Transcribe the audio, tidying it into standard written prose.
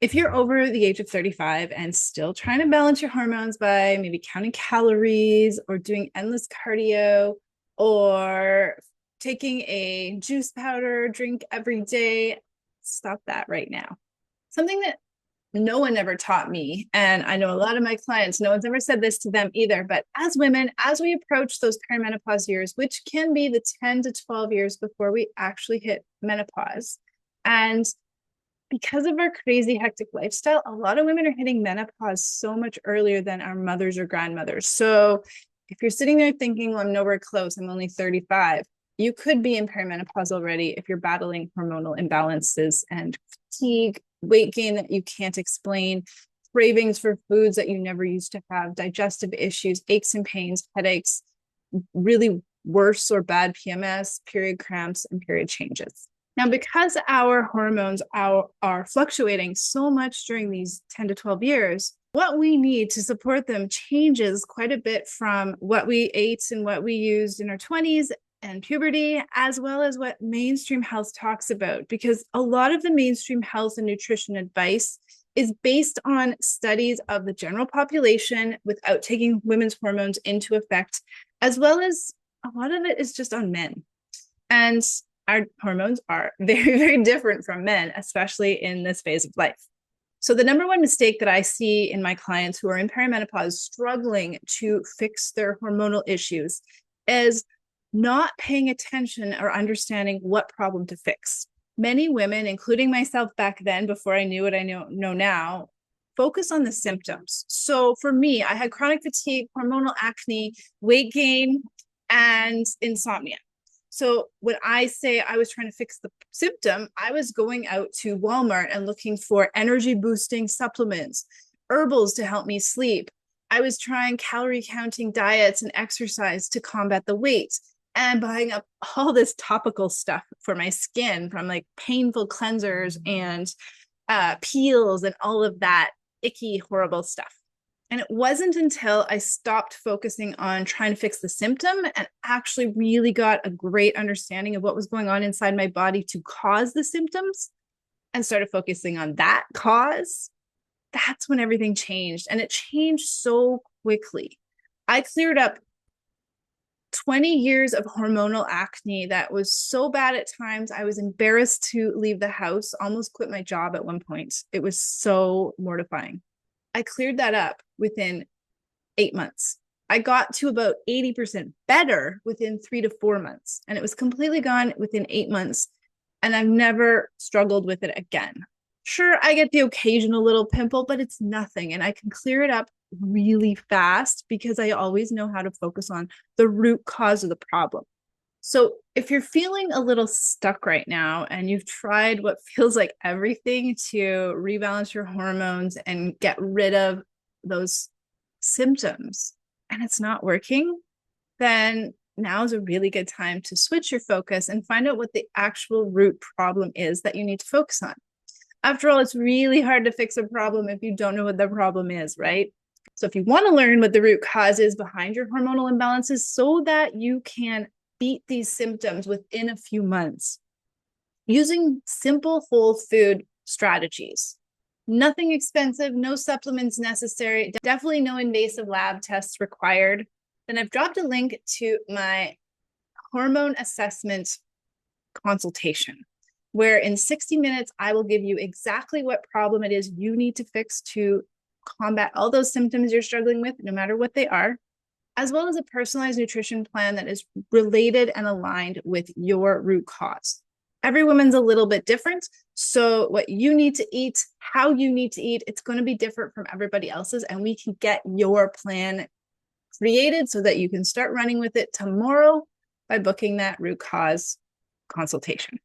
If you're over the age of 35 and still trying to balance your hormones by maybe counting calories or doing endless cardio or taking a juice powder drink every day, stop that right now. Something that no one ever taught me, and I know a lot of my clients, no one's ever said this to them either, but as women, as we approach those perimenopause years, which can be the 10 to 12 years before we actually hit menopause, and because of our crazy hectic lifestyle, a lot of women are hitting menopause so much earlier than our mothers or grandmothers. So if you're sitting there thinking, well, I'm nowhere close, I'm only 35, you could be in perimenopause already if you're battling hormonal imbalances and fatigue, weight gain that you can't explain, cravings for foods that you never used to have, digestive issues, aches and pains, headaches, really worse or bad PMS, period cramps, and period changes. Now, because our hormones are fluctuating so much during these 10 to 12 years, what we need to support them changes quite a bit from what we ate and what we used in our 20s and puberty, as well as what mainstream health talks about. Because a lot of the mainstream health and nutrition advice is based on studies of the general population without taking women's hormones into effect, as well as a lot of it is just on men. And our hormones are very, very different from men, especially in this phase of life. So the number one mistake that I see in my clients who are in perimenopause struggling to fix their hormonal issues is not paying attention or understanding what problem to fix. Many women, including myself back then, before I knew what I know now, focus on the symptoms. So for me, I had chronic fatigue, hormonal acne, weight gain, and insomnia. So when I say I was trying to fix the symptom, I was going out to Walmart and looking for energy boosting supplements, herbals to help me sleep. I was trying calorie counting diets and exercise to combat the weight and buying up all this topical stuff for my skin, from like painful cleansers and peels and all of that icky, horrible stuff. And it wasn't until I stopped focusing on trying to fix the symptom and actually really got a great understanding of what was going on inside my body to cause the symptoms and started focusing on that cause. That's when everything changed. And it changed so quickly. I cleared up 20 years of hormonal acne that was so bad at times. I was embarrassed to leave the house, almost quit my job at one point. It was so mortifying. I cleared that up within 8 months. I got to about 80% better within 3 to 4 months, and it was completely gone within 8 months. And I've never struggled with it again. Sure, I get the occasional little pimple, but it's nothing. And I can clear it up really fast because I always know how to focus on the root cause of the problem. So if you're feeling a little stuck right now and you've tried what feels like everything to rebalance your hormones and get rid of those symptoms and it's not working, then now is a really good time to switch your focus and find out what the actual root problem is that you need to focus on. After all, it's really hard to fix a problem if you don't know what the problem is, right? So if you want to learn what the root cause is behind your hormonal imbalances so that you can beat these symptoms within a few months, using simple whole food strategies. Nothing expensive, no supplements necessary, definitely no invasive lab tests required. Then I've dropped a link to my hormone assessment consultation, where in 60 minutes, I will give you exactly what problem it is you need to fix to combat all those symptoms you're struggling with, no matter what they are, as well as a personalized nutrition plan that is related and aligned with your root cause. Every woman's a little bit different. So what you need to eat, how you need to eat, it's going to be different from everybody else's. And we can get your plan created so that you can start running with it tomorrow by booking that root cause consultation.